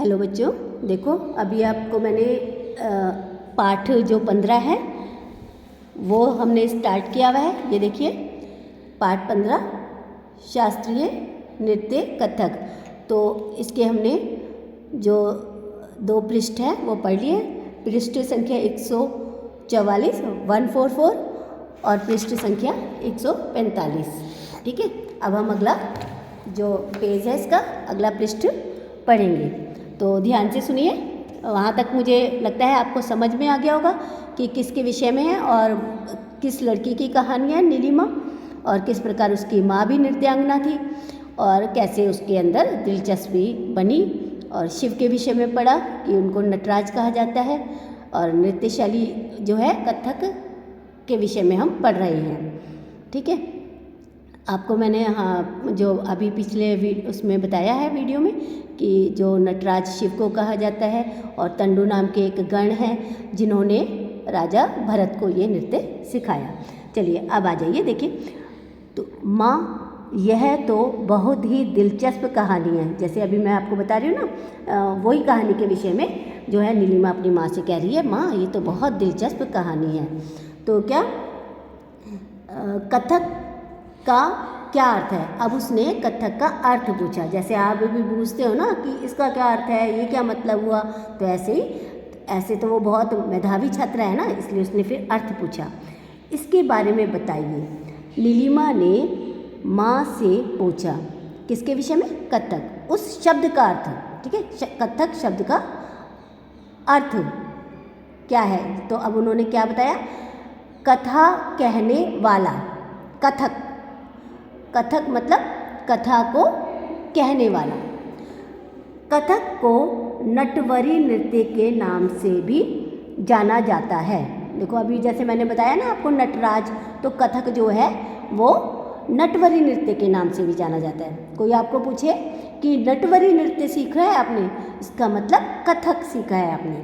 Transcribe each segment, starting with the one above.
Hello बच्चों, देखो अभी आपको मैंने पाठ जो 15 है वो हमने स्टार्ट किया हुआ है। ये देखिए पाठ 15 शास्त्रीय नृत्य कथक। तो इसके हमने जो 2 पृष्ठ हैं वो पढ़ लिए। पृष्ठ संख्या 144 144 और पृष्ठ संख्या 145। ठीक है, अब हम अगला जो पेज है इसका अगला पृष्ठ पढ़ेंगे। तो ध्यान से सुनिए, वहाँ तक मुझे लगता है आपको समझ में आ गया होगा कि किसके विषय में है और किस लड़की की कहानी है नीलिमा, और किस प्रकार उसकी माँ भी नृत्यांगना थी और कैसे उसके अंदर दिलचस्पी बनी। और शिव के विषय में पढ़ा कि उनको नटराज कहा जाता है, और नृत्य शैली जो है कथक के विषय में हम पढ़ रहे हैं। ठीक है, आपको मैंने जो अभी पिछले उसमें बताया है वीडियो में कि जो नटराज शिव को कहा जाता है, और तंडु नाम के एक गण हैं जिन्होंने राजा भरत को ये नृत्य सिखाया। चलिए अब आ जाइए, देखिए। तो माँ, यह तो बहुत ही दिलचस्प कहानी है। जैसे अभी मैं आपको बता रही हूँ ना, वही कहानी के विषय में जो है नीलिमा अपनी माँ से कह रही है, माँ ये तो बहुत दिलचस्प कहानी है। तो क्या कथक का क्या अर्थ है? अब उसने कथक का अर्थ पूछा। जैसे आप भी पूछते हो ना कि इसका क्या अर्थ है, ये क्या मतलब हुआ, तो ऐसे तो वो बहुत मेधावी छात्रा है ना, इसलिए उसने फिर अर्थ पूछा। इसके बारे में बताइए। नीलिमा ने माँ से पूछा। किसके विषय में? कथक। उस शब्द का अर्थ, ठीक है, कथक शब्द का अर्थ क्या है? तो अब उन्होंने क्या बताया? कथा कहने वाला। कथक, कथक मतलब कथा को कहने वाला। कथक को नटवरी नृत्य के नाम से भी जाना जाता है। देखो अभी जैसे मैंने बताया ना आपको नटराज, तो कथक जो है वो नटवरी नृत्य के नाम से भी जाना जाता है। कोई आपको पूछे कि नटवरी नृत्य सीखा है आपने, इसका मतलब कथक सीखा है आपने।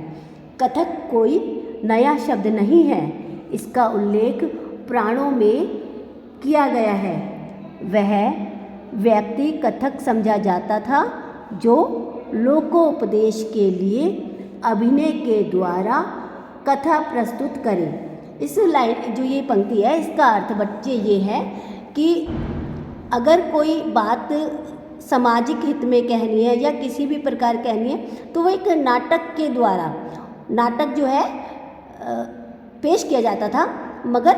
कथक कोई नया शब्द नहीं है, इसका उल्लेख पुराणों में किया गया है। वह व्यक्ति कथक समझा जाता था जो लोकोपदेश के लिए अभिनय के द्वारा कथा प्रस्तुत करे। इस लाइन जो ये पंक्ति है इसका अर्थ बच्चे ये है कि अगर कोई बात सामाजिक हित में कहनी है या किसी भी प्रकार कहनी है तो वह एक नाटक के द्वारा, नाटक जो है पेश किया जाता था, मगर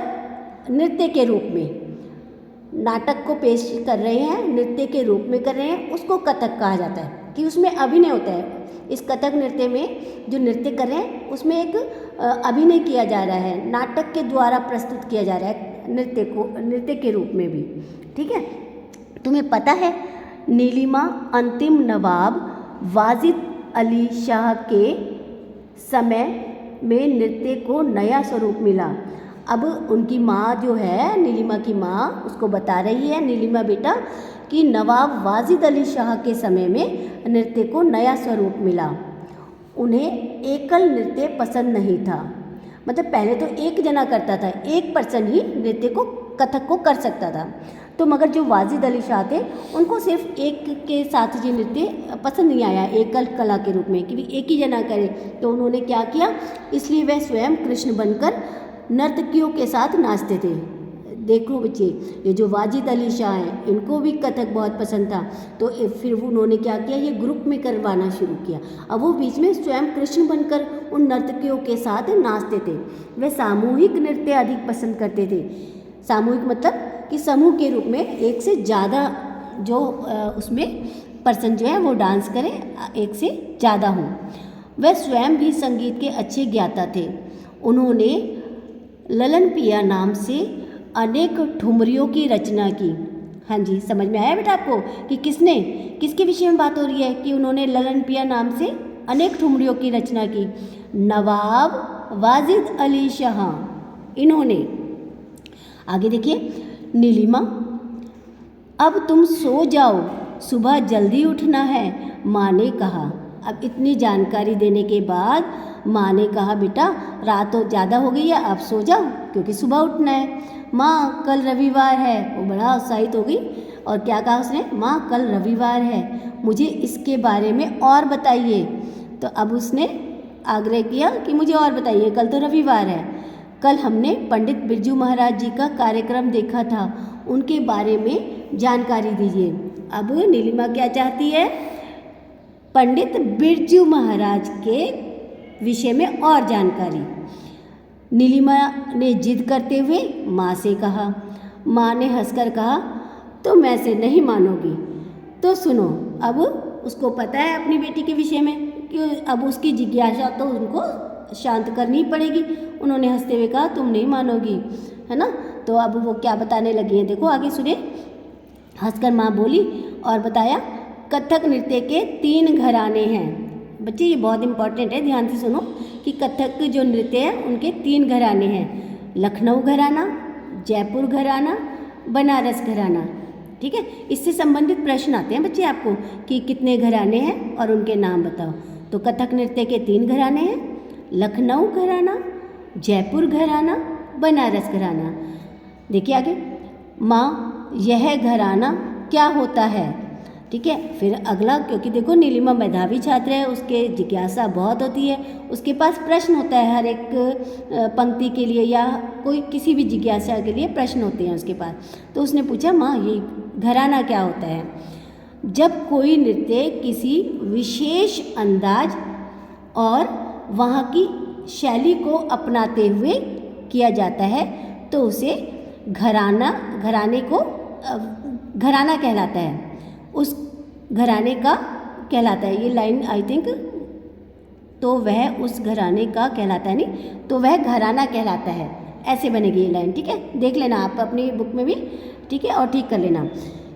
नृत्य के रूप में। नाटक को पेश कर रहे हैं, नृत्य के रूप में कर रहे हैं, उसको कथक कहा जाता है कि उसमें अभिनय होता है। इस कथक नृत्य में जो नृत्य कर रहे हैं उसमें एक अभिनय किया जा रहा है, नाटक के द्वारा प्रस्तुत किया जा रहा है नृत्य को, नृत्य के रूप में भी। ठीक है, तुम्हें पता है नीलिमा अंतिम नवाब वाजिद अली शाह के समय में नृत्य को नया स्वरूप मिला। अब उनकी माँ जो है, नीलिमा की माँ, उसको बता रही है, नीलिमा बेटा, कि नवाब वाजिद अली शाह के समय में नृत्य को नया स्वरूप मिला। उन्हें एकल नृत्य पसंद नहीं था, मतलब पहले तो एक जना करता था, एक पर्सन ही नृत्य को, कथक को कर सकता था। तो मगर जो वाजिद अली शाह थे उनको सिर्फ एक के साथ ये नृत्य पसंद नहीं आया, एकल कला के रूप में, कि एक ही जना करे। तो उन्होंने क्या किया, इसलिए वह स्वयं कृष्ण बनकर नर्तकियों के साथ नाचते थे। देखो बच्चे, ये जो वाजिद अली शाह हैं इनको भी कथक बहुत पसंद था, तो फिर उन्होंने क्या किया, ये ग्रुप में करवाना शुरू किया। अब वो बीच में स्वयं कृष्ण बनकर उन नर्तकियों के साथ नाचते थे। वे सामूहिक नृत्य अधिक पसंद करते थे। सामूहिक मतलब कि समूह के रूप में एक से ज़्यादा जो उसमें पर्सन जो है वो डांस करें, एक से ज़्यादा हों। वह स्वयं भी संगीत के अच्छे ज्ञाता थे। उन्होंने ललन पिया नाम से अनेक ठुमरियों की रचना की। हाँ जी, समझ में आया बेटा आपको कि किसके विषय में बात हो रही है, कि उन्होंने ललन पिया नाम से अनेक ठुमरियों की रचना की। नवाब वाजिद अली शाह, इन्होंने। आगे देखिए, नीलिमा, अब तुम सो जाओ, सुबह जल्दी उठना है, माँ ने कहा। अब इतनी जानकारी देने के बाद माँ ने कहा, बेटा रात तो ज़्यादा हो गई है, अब सो जाओ क्योंकि सुबह उठना है। माँ कल रविवार है। वो बड़ा उत्साहित हो गई और क्या कहा उसने, माँ कल रविवार है, मुझे इसके बारे में और बताइए। तो अब उसने आग्रह किया कि मुझे और बताइए, कल तो रविवार है, कल हमने पंडित बिरजू महाराज जी का कार्यक्रम देखा था, उनके बारे में जानकारी दीजिए। अब नीलिमा क्या चाहती है? पंडित बिरजू महाराज के विषय में और जानकारी। नीलिमा ने जिद करते हुए माँ से कहा। माँ ने हंसकर कहा, तुम ऐसे नहीं मानोगी। तो सुनो, अब उसको पता है अपनी बेटी के विषय में कि अब उसकी जिज्ञासा तो उनको शांत करनी पड़ेगी। उन्होंने हंसते हुए कहा, तुम नहीं मानोगी, है ना। तो अब वो क्या बताने लगी हैं, देखो आगे सुने। हंसकर माँ बोली और बताया, कथक नृत्य के 3 घराने हैं। बच्चे ये बहुत इंपॉर्टेंट है, ध्यान से सुनो कि कथक जो नृत्य है उनके 3 घराने हैं। लखनऊ घराना, जयपुर घराना, बनारस घराना। ठीक है, इससे संबंधित प्रश्न आते हैं बच्चे आपको कि कितने घराने हैं और उनके नाम बताओ। तो कथक नृत्य के 3 घराने हैं, लखनऊ घराना, जयपुर घराना, बनारस घराना। देखिए आगे, माँ यह घराना क्या होता है? ठीक है, फिर अगला, क्योंकि देखो नीलिमा मेधावी छात्र है, उसके जिज्ञासा बहुत होती है, उसके पास प्रश्न होता है हर एक पंक्ति के लिए या कोई किसी भी जिज्ञासा के लिए प्रश्न होते हैं उसके पास। तो उसने पूछा, माँ ये घराना क्या होता है? जब कोई नृत्य किसी विशेष अंदाज और वहाँ की शैली को अपनाते हुए किया जाता है तो उसे घराने को घराना कहलाता है, उस घराने का कहलाता है। ये लाइन आई थिंक, तो वह उस घराने का कहलाता है, नहीं तो वह घराना कहलाता है, ऐसे बनेगी ये लाइन। ठीक है, देख लेना आप अपनी बुक में भी, ठीक है, और ठीक कर लेना।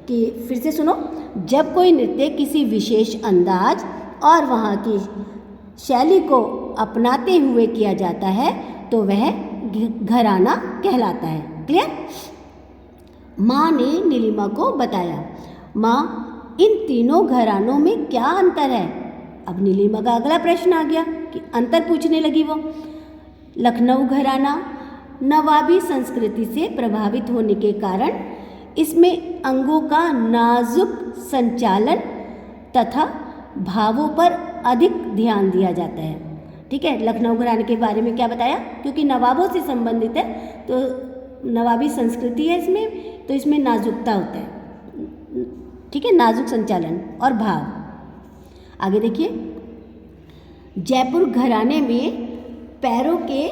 कि फिर से सुनो, जब कोई नृत्य किसी विशेष अंदाज और वहाँ की शैली को अपनाते हुए किया जाता है तो वह घराना कहलाता है। क्लियर? माँ ने नीलिमा को बताया। माँ, इन तीनों घरानों में क्या अंतर है? अब नीलिमा का अगला प्रश्न आ गया कि अंतर पूछने लगी वो। लखनऊ घराना नवाबी संस्कृति से प्रभावित होने के कारण इसमें अंगों का नाजुक संचालन तथा भावों पर अधिक ध्यान दिया जाता है। ठीक है, लखनऊ घराने के बारे में क्या बताया? क्योंकि नवाबों से संबंधित है तो नवाबी संस्कृति है इसमें, तो इसमें नाजुकता होता है। ठीक है, नाजुक संचालन और भाव। आगे देखिए, जयपुर घराने में पैरों के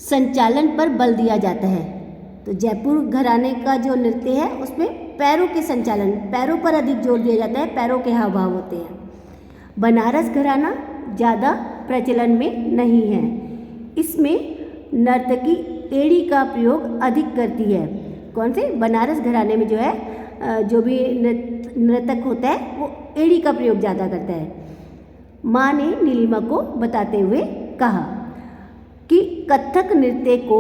संचालन पर बल दिया जाता है। तो जयपुर घराने का जो नृत्य है उसमें पैरों के संचालन, पैरों पर अधिक जोर दिया जाता है, पैरों के हाव भाव होते हैं। बनारस घराना ज़्यादा प्रचलन में नहीं है, इसमें नर्तकी एड़ी का प्रयोग अधिक करती है। कौन से? बनारस घराने में जो है जो भी नर्तक होता है वो एड़ी का प्रयोग ज़्यादा करता है। माँ ने नीलिमा को बताते हुए कहा कि कथक नृत्य को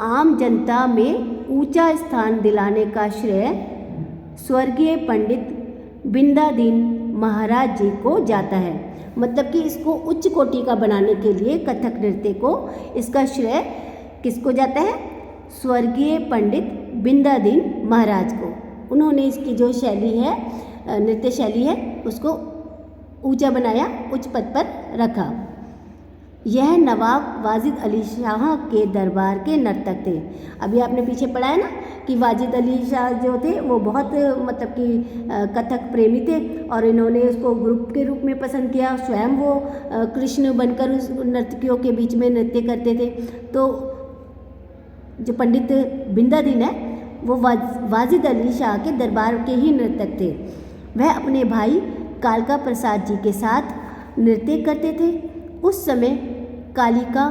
आम जनता में ऊंचा स्थान दिलाने का श्रेय स्वर्गीय पंडित बिंदादीन महाराज जी को जाता है। मतलब कि इसको उच्च कोटि का बनाने के लिए कथक नृत्य को, इसका श्रेय किसको जाता है? स्वर्गीय पंडित बिंदादीन महाराज को। उन्होंने इसकी जो शैली है, नृत्य शैली है, उसको ऊंचा बनाया, उच्च पद पर रखा। यह नवाब वाजिद अली शाह के दरबार के नर्तक थे। अभी आपने पीछे पढ़ा है ना कि वाजिद अली शाह जो थे वो बहुत मतलब कि कथक प्रेमी थे और इन्होंने उसको ग्रुप के रूप में पसंद किया। स्वयं वो कृष्ण बनकर उस नर्तकियों के बीच में नृत्य करते थे। तो जो पंडित बिंदादीन है वो वाजिद अली शाह के दरबार के ही नर्तक थे। वह अपने भाई कालका प्रसाद जी के साथ नृत्य करते थे। उस समय कालिका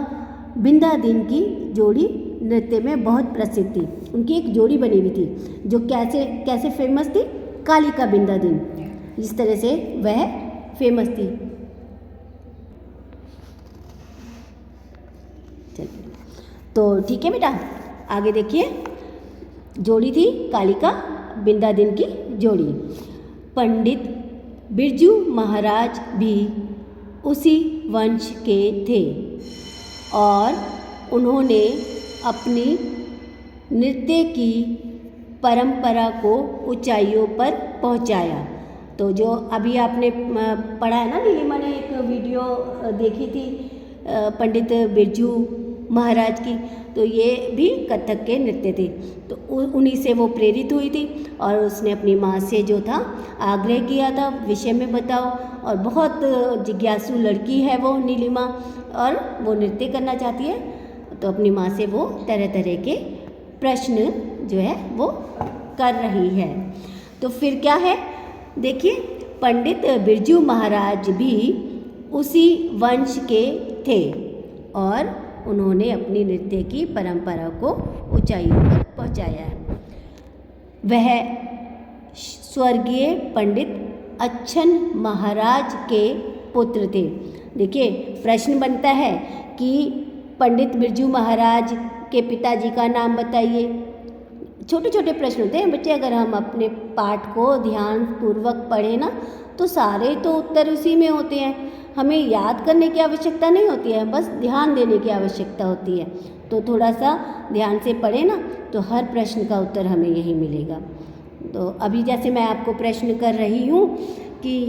बिंदादीन की जोड़ी नृत्य में बहुत प्रसिद्ध थी। उनकी एक जोड़ी बनी हुई थी जो कैसे फेमस थी? कालिका बिंदादीन, इस तरह से वह फेमस थी। चलिए, तो ठीक है बेटा, आगे देखिए। जोड़ी थी कालिका बिंदादीन की जोड़ी। पंडित बिरजू महाराज भी उसी वंश के थे और उन्होंने अपनी नृत्य की परंपरा को ऊंचाइयों पर पहुंचाया। तो जो अभी आपने पढ़ा है ना, नीलिमा ने एक वीडियो देखी थी पंडित बिरजू महाराज की, तो ये भी कथक के नृत्य थे। तो उन्हीं से वो प्रेरित हुई थी और उसने अपनी माँ से जो था आग्रह किया था विषय में बताओ। और बहुत जिज्ञासु लड़की है वो नीलिमा, और वो नृत्य करना चाहती है, तो अपनी माँ से वो तरह तरह के प्रश्न जो है वो कर रही है। तो फिर क्या है, देखिए, पंडित बिरजू महाराज भी उसी वंश के थे और उन्होंने अपनी नृत्य की परंपरा को ऊंचाइयों पर पहुंचाया है। वह स्वर्गीय पंडित अच्छन महाराज के पुत्र थे। देखिए, प्रश्न बनता है कि पंडित बिरजू महाराज के पिताजी का नाम बताइए। छोटे छोटे प्रश्न होते हैं बच्चे, अगर हम अपने पाठ को ध्यान पूर्वक पढ़ें ना, तो सारे तो उत्तर उसी में होते हैं। हमें याद करने की आवश्यकता नहीं होती है, बस ध्यान देने की आवश्यकता होती है। तो थोड़ा सा ध्यान से पढ़ें ना, तो हर प्रश्न का उत्तर हमें यही मिलेगा। तो अभी जैसे मैं आपको प्रश्न कर रही हूँ कि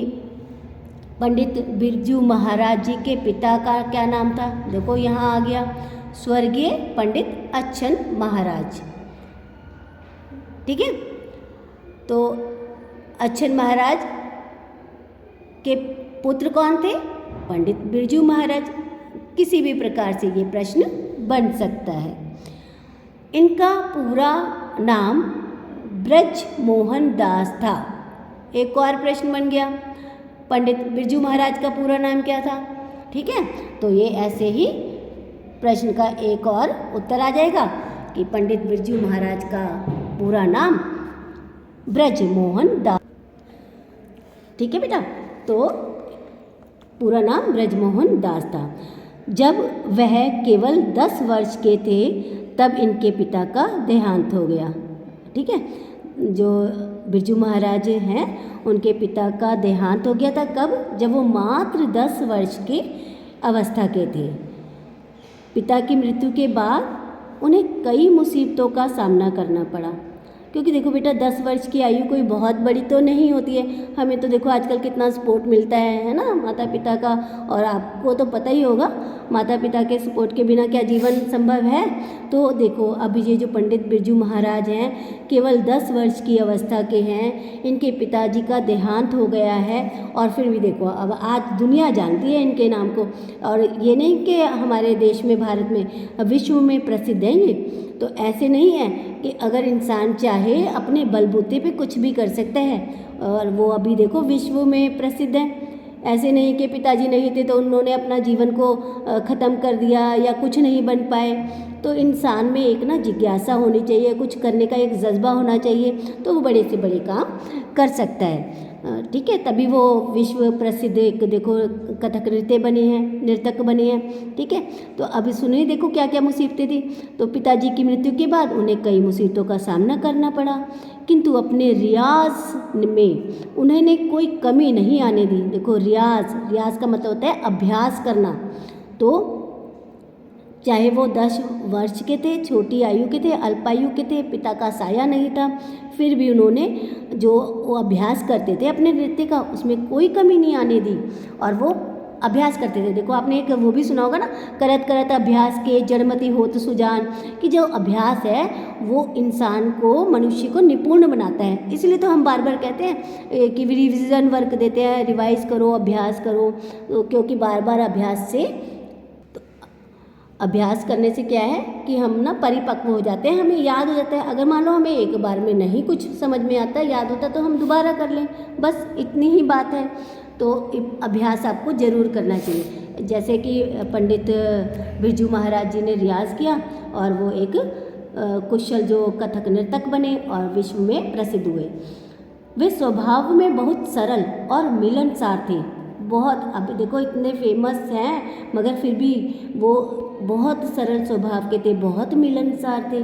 पंडित बिरजू महाराज जी के पिता का क्या नाम था, देखो यहाँ आ गया, स्वर्गीय पंडित अच्छन महाराज। ठीक है, तो अच्छन महाराज के पुत्र कौन थे, पंडित बिरजू महाराज। किसी भी प्रकार से ये प्रश्न बन सकता है। इनका पूरा नाम ब्रज मोहन दास था। एक और प्रश्न बन गया, पंडित बिरजू महाराज का पूरा नाम क्या था। ठीक है, तो ये ऐसे ही प्रश्न का एक और उत्तर आ जाएगा कि पंडित बिरजू महाराज का पूरा नाम ब्रज मोहन दास। ठीक है बेटा, तो पूरा नाम ब्रजमोहन दास था। जब वह केवल 10 वर्ष के थे तब इनके पिता का देहांत हो गया। ठीक है, जो बिरजू महाराज हैं उनके पिता का देहांत हो गया था। कब? जब वो मात्र 10 वर्ष के अवस्था के थे। पिता की मृत्यु के बाद उन्हें कई मुसीबतों का सामना करना पड़ा, क्योंकि देखो बेटा, 10 वर्ष की आयु कोई बहुत बड़ी तो नहीं होती है। हमें तो देखो आजकल कितना सपोर्ट मिलता है ना माता पिता का, और आपको तो पता ही होगा माता पिता के सपोर्ट के बिना क्या जीवन संभव है। तो देखो, अभी ये जो पंडित बिरजू महाराज हैं केवल 10 वर्ष की अवस्था के हैं, इनके पिताजी का देहांत हो गया है, और फिर भी देखो अब आज दुनिया जानती है इनके नाम को। और ये नहीं कि हमारे देश में, भारत में, विश्व में प्रसिद्ध है ये। तो ऐसे नहीं है कि अगर इंसान चाहे अपने बलबूते पे कुछ भी कर सकता है, और वो अभी देखो विश्व में प्रसिद्ध है। ऐसे नहीं कि पिताजी नहीं थे तो उन्होंने अपना जीवन को ख़त्म कर दिया या कुछ नहीं बन पाए। तो इंसान में एक ना जिज्ञासा होनी चाहिए, कुछ करने का एक जज्बा होना चाहिए, तो वो बड़े से बड़े काम कर सकता है। ठीक है, तभी वो विश्व प्रसिद्ध एक देखो कथक नृत्य बने हैं, नर्तक बने हैं। ठीक है, तो अभी सुनिए, देखो क्या क्या मुसीबतें थी। तो पिताजी की मृत्यु के बाद उन्हें कई मुसीबतों का सामना करना पड़ा, किंतु अपने रियाज में उन्होंने कोई कमी नहीं आने दी। देखो, रियाज का मतलब होता है अभ्यास करना। तो चाहे वो 10 वर्ष के थे, छोटी आयु के थे, अल्पायु के थे, पिता का साया नहीं था, फिर भी उन्होंने जो वो अभ्यास करते थे अपने नृत्य का, उसमें कोई कमी नहीं आने दी, और वो अभ्यास करते थे। देखो, आपने एक वो भी सुना होगा ना, करत करत अभ्यास के जड़मति होत सुजान, कि जो अभ्यास है वो इंसान को, मनुष्य को निपुण बनाता है। इसलिए तो हम बार बार कहते हैं कि रिविज़न वर्क देते हैं, रिवाइज करो, अभ्यास करो, क्योंकि बार बार अभ्यास करने से क्या है कि हम ना परिपक्व हो जाते हैं, हमें याद हो जाता है। अगर मान लो हमें एक बार में नहीं कुछ समझ में आता, याद होता, तो हम दोबारा कर लें, बस इतनी ही बात है। तो अभ्यास आपको ज़रूर करना चाहिए। जैसे कि पंडित बिरजू महाराज जी ने रियाज़ किया और वो एक कुशल जो कथक नर्तक बने और विश्व में प्रसिद्ध हुए। वे स्वभाव में बहुत सरल और मिलनसार थे। बहुत, अब देखो इतने फेमस हैं मगर फिर भी वो बहुत सरल स्वभाव के थे, बहुत मिलनसार थे।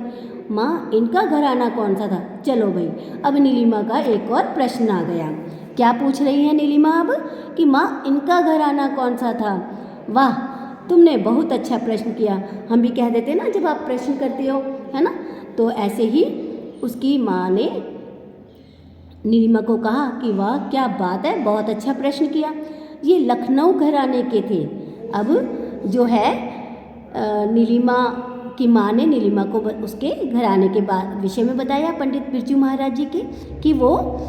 माँ, इनका घराना कौन सा था? चलो भाई, अब नीलिमा का एक और प्रश्न आ गया। क्या पूछ रही है नीलिमा अब कि माँ, इनका घराना कौन सा था? वाह, तुमने बहुत अच्छा प्रश्न किया। हम भी कह देते ना जब आप प्रश्न करते हो, है ना। तो ऐसे ही उसकी माँ ने नीलिमा को कहा कि वाह क्या बात है, बहुत अच्छा प्रश्न किया। ये लखनऊ घराने के थे। अब जो है नीलिमा की माँ ने नीलिमा को उसके घराने के विषय में बताया पंडित बिरजू महाराज जी के कि वो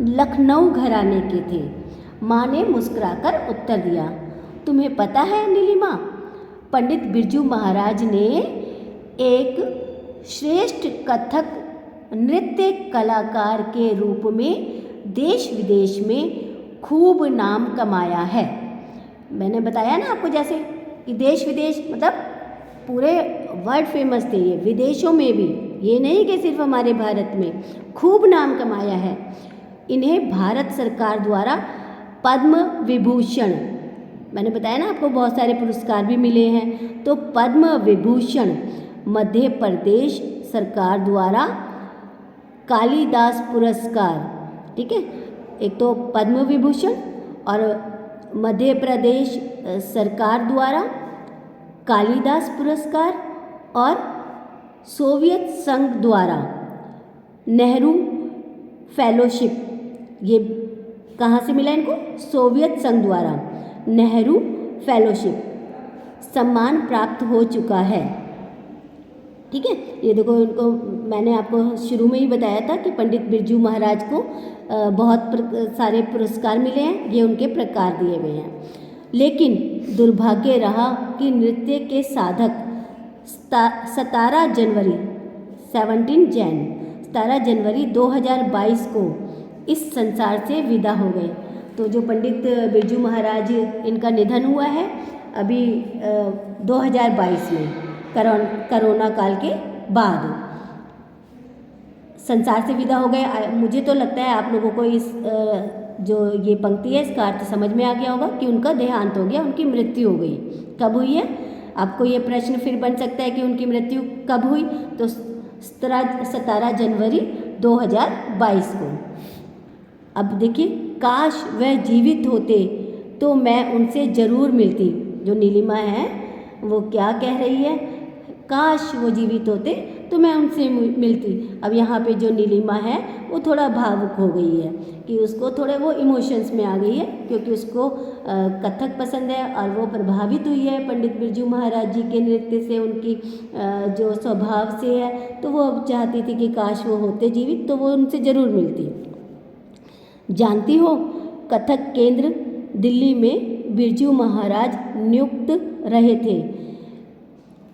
लखनऊ घराने के थे। माँ ने मुस्कुराकर उत्तर दिया, तुम्हें पता है नीलिमा, पंडित बिरजू महाराज ने एक श्रेष्ठ कथक नृत्य कलाकार के रूप में देश विदेश में खूब नाम कमाया है। मैंने बताया ना आपको जैसे कि देश विदेश मतलब पूरे वर्ल्ड फेमस थे ये, विदेशों में भी, ये नहीं कि सिर्फ हमारे भारत में, खूब नाम कमाया है। इन्हें भारत सरकार द्वारा पद्म विभूषण, मैंने बताया ना आपको बहुत सारे पुरस्कार भी मिले हैं, तो पद्म विभूषण, मध्य प्रदेश सरकार द्वारा कालिदास पुरस्कार, ठीक है, एक तो पद्म विभूषण और मध्य प्रदेश सरकार द्वारा कालिदास पुरस्कार और सोवियत संघ द्वारा नेहरू फेलोशिप, ये कहाँ से मिला इनको? सोवियत संघ द्वारा नेहरू फेलोशिप सम्मान प्राप्त हो चुका है। ठीक है, ये देखो इनको मैंने आपको शुरू में ही बताया था कि पंडित बिरजू महाराज को बहुत सारे पुरस्कार मिले हैं, ये उनके प्रकार दिए हुए हैं। लेकिन दुर्भाग्य रहा कि नृत्य के साधक 17 जनवरी 2022 को इस संसार से विदा हो गए। तो जो पंडित बिरजू महाराज इनका निधन हुआ है अभी 2022 में कोरोना काल के बाद संसार से विदा हो गए। मुझे तो लगता है आप लोगों को इस जो ये पंक्ति है इसका अर्थ समझ में आ गया होगा कि उनका देहांत हो गया, उनकी मृत्यु हो गई। कब हुई है? आपको ये प्रश्न फिर बन सकता है कि उनकी मृत्यु कब हुई, तो 17 जनवरी 2022 को। अब देखिए, काश वह जीवित होते तो मैं उनसे ज़रूर मिलती। जो नीलिमा है वो क्या कह रही है? काश वो जीवित होते तो मैं उनसे मिलती। अब यहाँ पे जो नीलिमा है वो थोड़ा भावुक हो गई है कि उसको थोड़े वो इमोशंस में आ गई है, क्योंकि उसको कथक पसंद है और वो प्रभावित हुई है पंडित बिरजू महाराज जी के नृत्य से, उनकी जो स्वभाव से है। तो वो अब चाहती थी कि काश वो होते जीवित तो वो उनसे ज़रूर मिलती। जानती हो, कथक केंद्र दिल्ली में बिरजू महाराज नियुक्त रहे थे,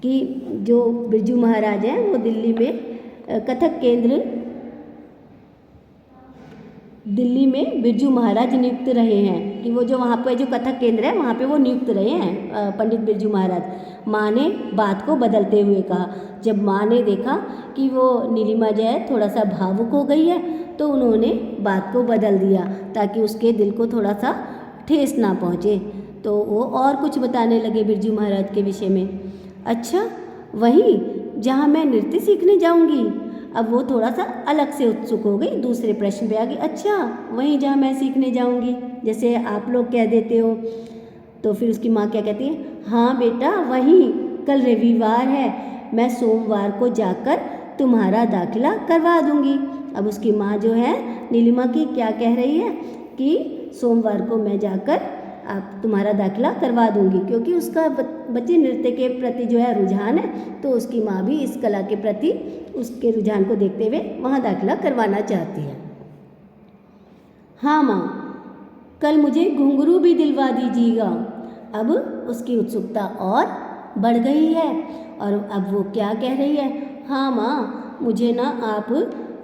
कि जो बिरजू महाराज हैं वो दिल्ली में कथक केंद्र दिल्ली में बिरजू महाराज नियुक्त रहे हैं, कि वो जो वहाँ पे जो कथक केंद्र है वहाँ पे वो नियुक्त रहे हैं पंडित बिरजू महाराज। माँ ने बात को बदलते हुए कहा। जब माँ ने देखा कि वो नीलिमा जो है थोड़ा सा भावुक हो गई है तो उन्होंने बात को बदल दिया ताकि उसके दिल को थोड़ा सा ठेस ना पहुँचे। तो वो और कुछ बताने लगे बिरजू महाराज के विषय में। अच्छा, वहीं जहाँ मैं नृत्य सीखने जाऊँगी। अब वो थोड़ा सा अलग से उत्सुक हो गई, दूसरे प्रश्न पे आ गई। अच्छा, वहीं जहाँ मैं सीखने जाऊँगी, जैसे आप लोग कह देते हो। तो फिर उसकी माँ क्या कहती है? हाँ बेटा, वहीं, कल रविवार है, मैं सोमवार को जाकर तुम्हारा दाखिला करवा दूँगी। अब उसकी माँ जो है नीलिमा की क्या कह रही है कि सोमवार को मैं जाकर आप तुम्हारा दाखिला करवा दूंगी, क्योंकि उसका बच्चे नृत्य के प्रति जो है रुझान है, तो उसकी माँ भी इस कला के प्रति उसके रुझान को देखते हुए वहाँ दाखिला करवाना चाहती है। हाँ माँ, कल मुझे घुंघरू भी दिलवा दीजिएगा। अब उसकी उत्सुकता और बढ़ गई है और अब वो क्या कह रही है? हाँ माँ, मुझे ना आप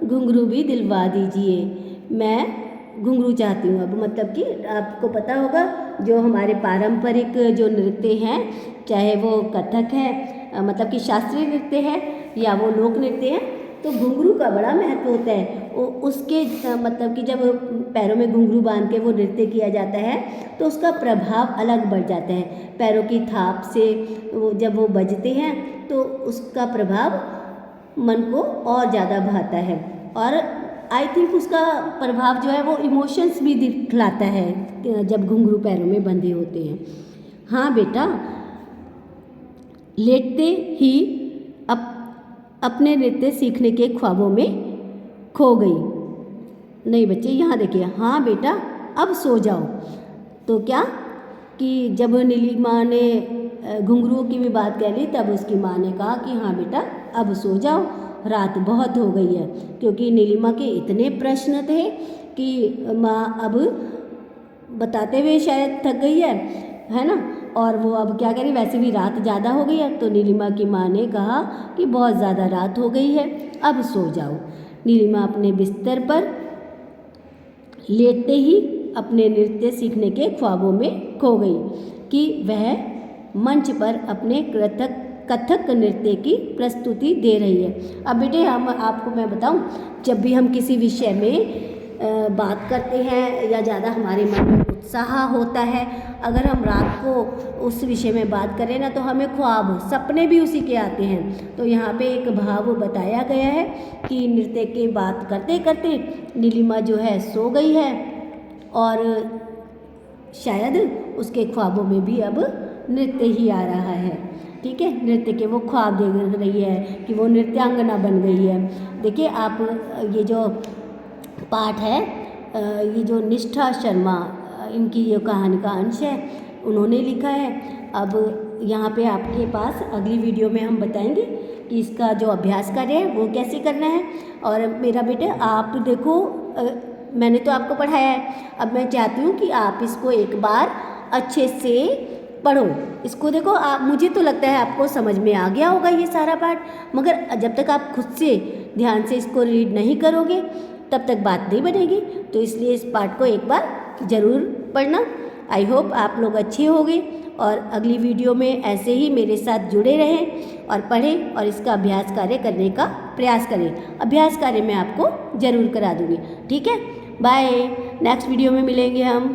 घुंघरू भी दिलवा दीजिए, मैं घुंघरू चाहती हूँ। अब मतलब कि आपको पता होगा जो हमारे पारंपरिक जो नृत्य हैं, चाहे वो कथक है मतलब कि शास्त्रीय नृत्य है या वो लोक नृत्य है, तो घुंघरू का बड़ा महत्व होता है। उसके मतलब कि जब पैरों में घुंघरू बांध के वो नृत्य किया जाता है तो उसका प्रभाव अलग बढ़ जाता है। पैरों की थाप से वो जब वो बजते हैं तो उसका प्रभाव मन को और ज़्यादा भाता है और आई थिंक उसका प्रभाव जो है वो इमोशंस भी दिखलाता है जब घुंघरू पैरों में बंधे होते हैं। हाँ बेटा, लेटते ही अपने नृत्य सीखने के ख्वाबों में खो गई। नहीं बच्चे, यहाँ देखिए, हाँ बेटा अब सो जाओ। तो क्या कि जब नीलिमा ने घुंघरूओं की भी बात कह ली, तब उसकी माँ ने कहा कि हाँ बेटा अब सो जाओ, रात बहुत हो गई है। क्योंकि नीलिमा के इतने प्रश्न थे कि माँ अब बताते हुए शायद थक गई है ना। और वो अब क्या करें, वैसे भी रात ज़्यादा हो गई है। तो नीलिमा की माँ ने कहा कि बहुत ज़्यादा रात हो गई है, अब सो जाओ। नीलिमा अपने बिस्तर पर लेटते ही अपने नृत्य सीखने के ख्वाबों में खो गई कि वह मंच पर अपने कथक नृत्य की प्रस्तुति दे रही है। अब बेटे हम आपको मैं बताऊं, जब भी हम किसी विषय में बात करते हैं या ज़्यादा हमारे मन में उत्साह होता है, अगर हम रात को उस विषय में बात करें ना, तो हमें ख्वाब सपने भी उसी के आते हैं। तो यहाँ पे एक भाव बताया गया है कि नृत्य की बात करते करते नीलिमा जो है सो गई है और शायद उसके ख्वाबों में भी अब नृत्य ही आ रहा है। ठीक है, नृत्य के वो ख्वाब देख रही है कि वो नृत्यांगना बन गई है। देखिए आप, ये जो पाठ है, ये जो निष्ठा शर्मा इनकी ये कहानी का अंश है, उन्होंने लिखा है। अब यहाँ पे आपके पास अगली वीडियो में हम बताएंगे कि इसका जो अभ्यास कार्य है वो कैसे करना है। और मेरा बेटा आप देखो, मैंने तो आपको पढ़ाया है, अब मैं चाहती हूँ कि आप इसको एक बार अच्छे से पढ़ो। इसको देखो आप, मुझे तो लगता है आपको समझ में आ गया होगा ये सारा पाठ, मगर जब तक आप खुद से ध्यान से इसको रीड नहीं करोगे तब तक बात नहीं बनेगी। तो इसलिए इस पाठ को एक बार ज़रूर पढ़ना। आई होप आप लोग अच्छे होंगे और अगली वीडियो में ऐसे ही मेरे साथ जुड़े रहें और पढ़ें और इसका अभ्यास कार्य करने का प्रयास करें। अभ्यास कार्य मैं आपको ज़रूर करा दूँगी। ठीक है, बाय, नेक्स्ट वीडियो में मिलेंगे हम।